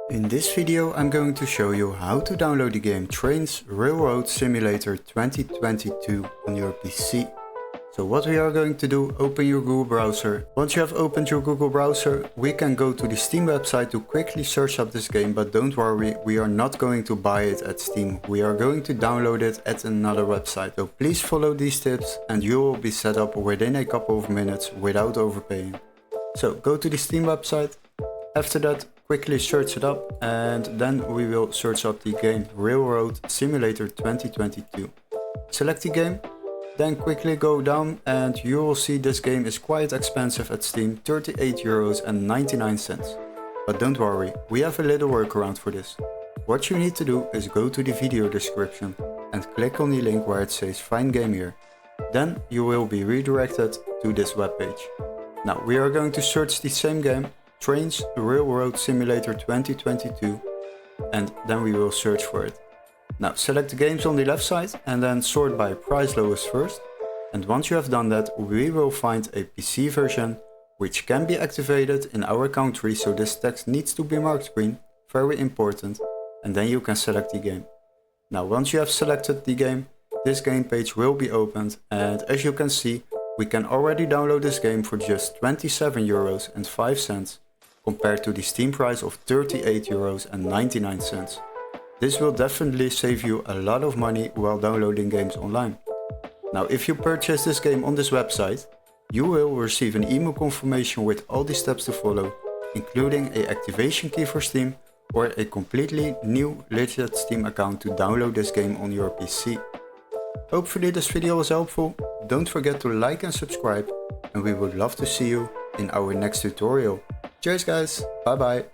In this video I'm going to show you how to download the game Trainz Railroad Simulator 2022 on your PC. So what we are going to do, open your Google browser. Once you have opened your Google browser, we can go to the Steam website to quickly search up this game, but don't worry, we are not going to buy it at Steam. We are going to download it at another website. So please follow these tips and you will be set up within a couple of minutes without overpaying. So go to the Steam website. After that, quickly search it up and then we will search up the game Railroad Simulator 2022. Select the game, then quickly go down and you will see this game is quite expensive at Steam, €38.99. But don't worry, we have a little workaround for this. What you need to do is go to the video description and click on the link where it says find game here. Then you will be redirected to this webpage. Now we are going to search the same game, Trainz Railroad Simulator 2022, and then we will search for it. Now select the games on the left side and then sort by price lowest first, and once you have done that we will find a PC version which can be activated in our country, so this text needs to be marked green, very important, and then you can select the game. Now once you have selected the game, this game page will be opened, and as you can see we can already download this game for just €27.05 compared to the Steam price of €38.99. This will definitely save you a lot of money while downloading games online. Now if you purchase this game on this website, you will receive an email confirmation with all the steps to follow, including an activation key for Steam or a completely new legit Steam account to download this game on your PC. Hopefully this video was helpful. Don't forget to like and subscribe, and we would love to see you in our next tutorial. Cheers guys, bye bye.